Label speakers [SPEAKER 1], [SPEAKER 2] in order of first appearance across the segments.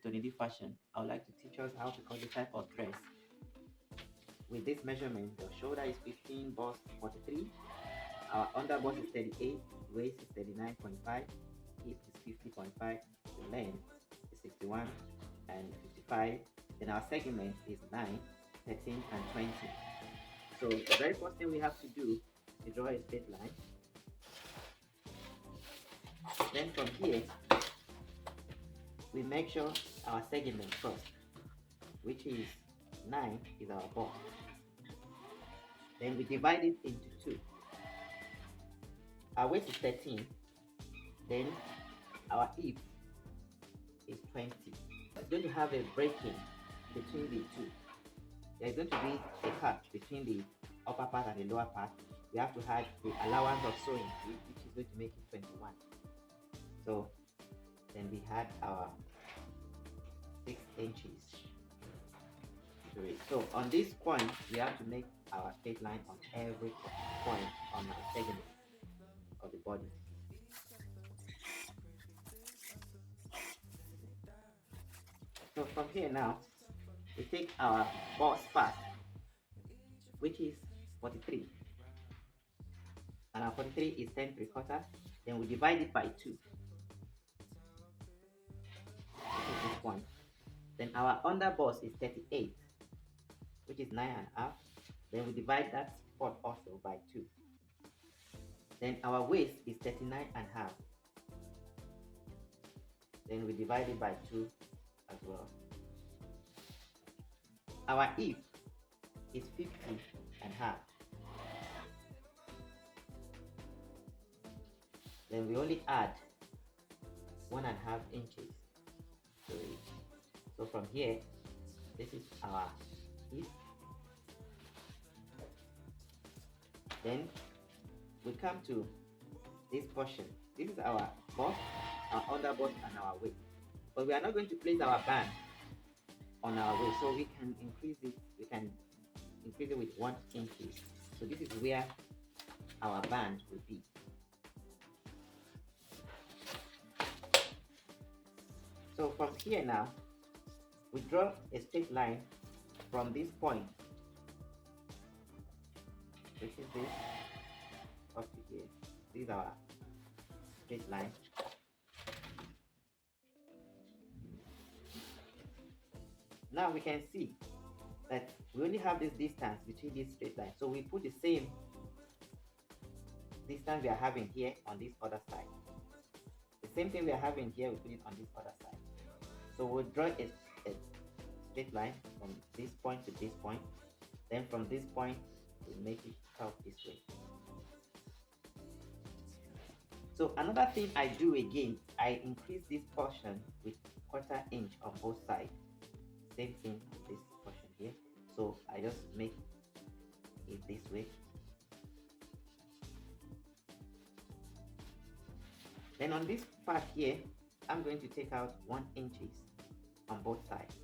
[SPEAKER 1] Tonnydfashion. I would like to teach us how to cut the type of dress. With this measurement, the shoulder is 15, bust 43, our under bust is 38, waist is 39.5, hip is 50.5, the length is 61 and 55. Then our segment is 9, 13 and 20. So the very first thing we have to do is to draw a straight line. Then from here, we measure our segment first, which is 9 is our bust. Then we divide it into 2. Our waist is 13. Then our hip is 20. It's going to have a breaking between the two. There's going to be a cut between the upper part and the lower part. We have to add the allowance of sewing, which is going to make it 21. So then we had our 6 inches to it. So on this point, we have to make our straight line on every point on our segment of the body. So from here now, we take our bust part, which is 43, and our 43 is 10 3/4. Then we divide it by 2. This is point. Then our under bust is 38, which is 9.5. Then we divide that part also by 2. Then our waist is 39.5. Then we divide it by 2 as well. Our hip is 50.5. Then we only add 1.5 inches to it. So from here, this is our hip. Then we come to this portion. This is our bust, our under bust, and our waist. But we are not going to place our band on our waist, so we can increase it. We can increase it with 1 inch. So this is where our band will be. So from here now, we draw a straight line from this point, which is this, up to here. This is our straight line. Now we can see that we only have this distance between these straight lines. So we put the same distance we are having here on this other side. The same thing we are having here, we put it on this other side. So we'll draw a straight line from this point to this point. Then from this point, we'll make it out this way. So another thing I do again, I increase this portion with 1/4 inch on both sides. Same thing with this portion here. So I just make it this way. Then on this part here, I'm going to take out 1 inches on both sides,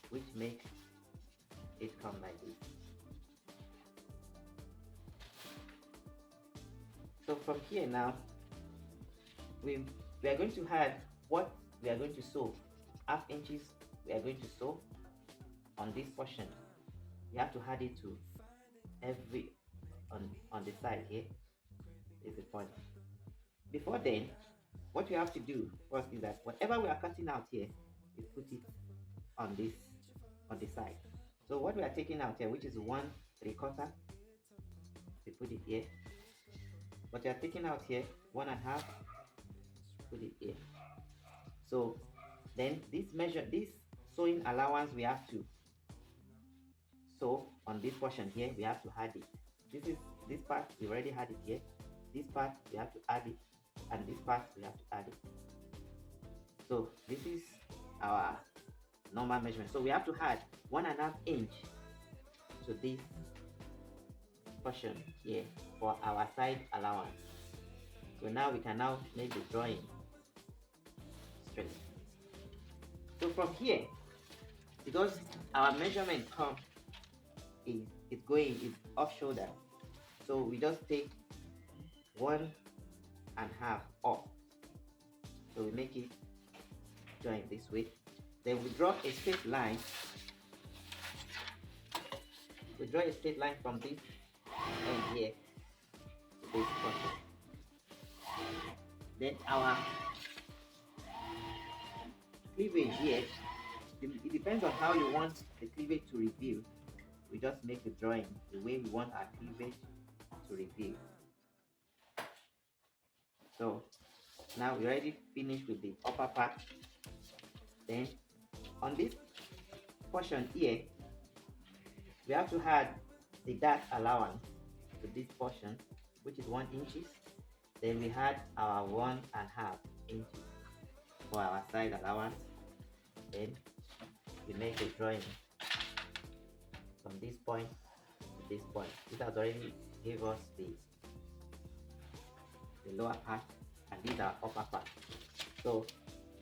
[SPEAKER 1] which makes it come like this. So from here now, we are going to add what we are going to sew. 1/2 inches we are going to sew on this portion. You have to add it to every on the side here. Is the point. Before then, what we have to do first is that whatever we are cutting out here, we put it on the side. So what we are taking out here, which is 1 3/4, we put it here. What we are taking out here, 1.5, put it here. So then this sewing allowance we have to sew on this portion here, we have to add it. This part we already had it here. This part we have to add it, and this part we have to add it. So this is our normal measurement. So we have to add 1.5 inch to this portion here for our side allowance. So now we can now make the drawing straight. So from here, because our measurement is off shoulder, so we just take 1.5 off. So we make it join this way. Then we draw a straight line. We draw a straight line from this end here to this portion. Then our cleavage here, it depends on how you want the cleavage to reveal. We just make the drawing the way we want our cleavage to reveal. So now we already finished with the upper part. Then on this portion here, we have to add the dart allowance to this portion, which is 1 inch. Then we had our 1.5 inches for our side allowance. Then we make a drawing from this point to this point. This has already gave us the lower part, and these are upper part. So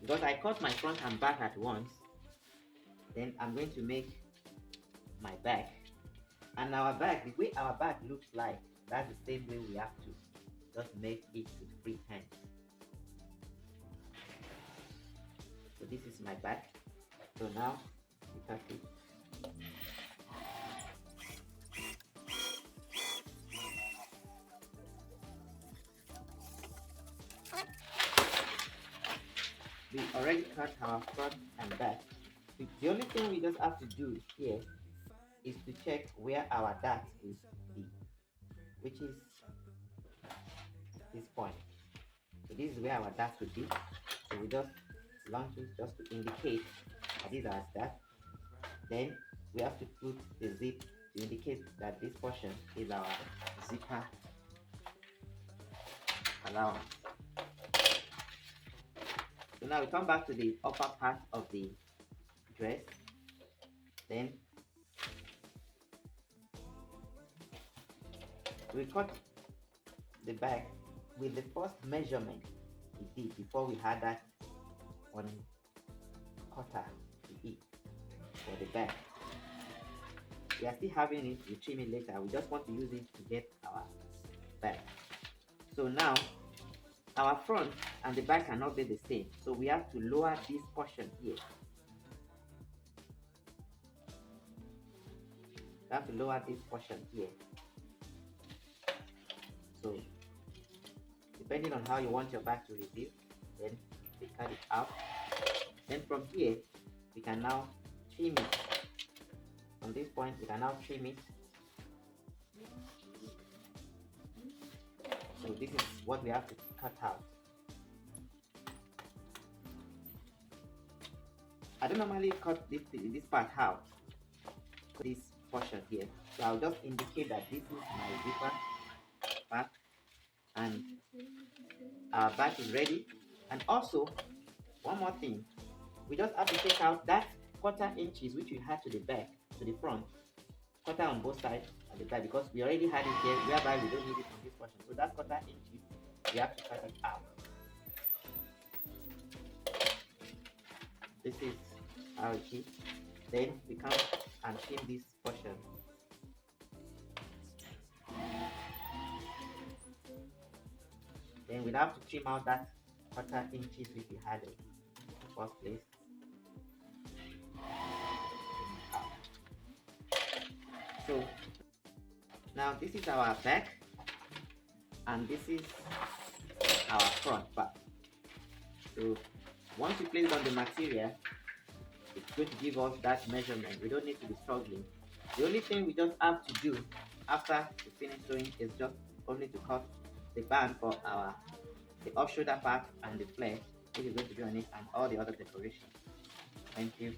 [SPEAKER 1] because I cut my front and back at once, then I'm going to make my back. And our back, the way our back looks like, that's the same way we have to just make it with freehand. So this is my back. So now we cut it. We already cut our front and back. The only thing we just have to do here is to check where our dart will be, which is this point. So this is where our dart will be. So we just launch it just to indicate that these are darts. Then we have to put the zip to indicate that this portion is our zipper allowance. So now we come back to the upper part of the dress. Then we cut the back with the first measurement we did before we had that 1/4 to eat for the back. We are still having it, we trim it later. We just want to use it to get our back. So now our front and the back cannot be the same, so we have to lower this portion here. We have to lower this portion here. So depending on how you want your back to reveal, then we cut it out. Then from here we can now trim it. From this point we can now trim it. So this is what we have to cut out. I don't normally cut this part out, this portion here. So I'll just indicate that this is my zipper part and our back is ready. And also one more thing, we just have to take out that 1/4 inches which we had to the back, to the front, 1/4 on both sides at the back, because we already had it here, whereby we don't need it on this portion. So that 1/4 inches we have to cut it out. This is how it is. Then we come and trim this portion. Then we'll have to trim out that 1/4 inches which we had in the first place. So now this is our back and this is our front part. So once you place it on the material, it's going to give us that measurement. We don't need to be struggling. The only thing we just have to do after we finish sewing is just only to cut the band for the off shoulder part and the flare, which is going to be on it, and all the other decorations. Thank you.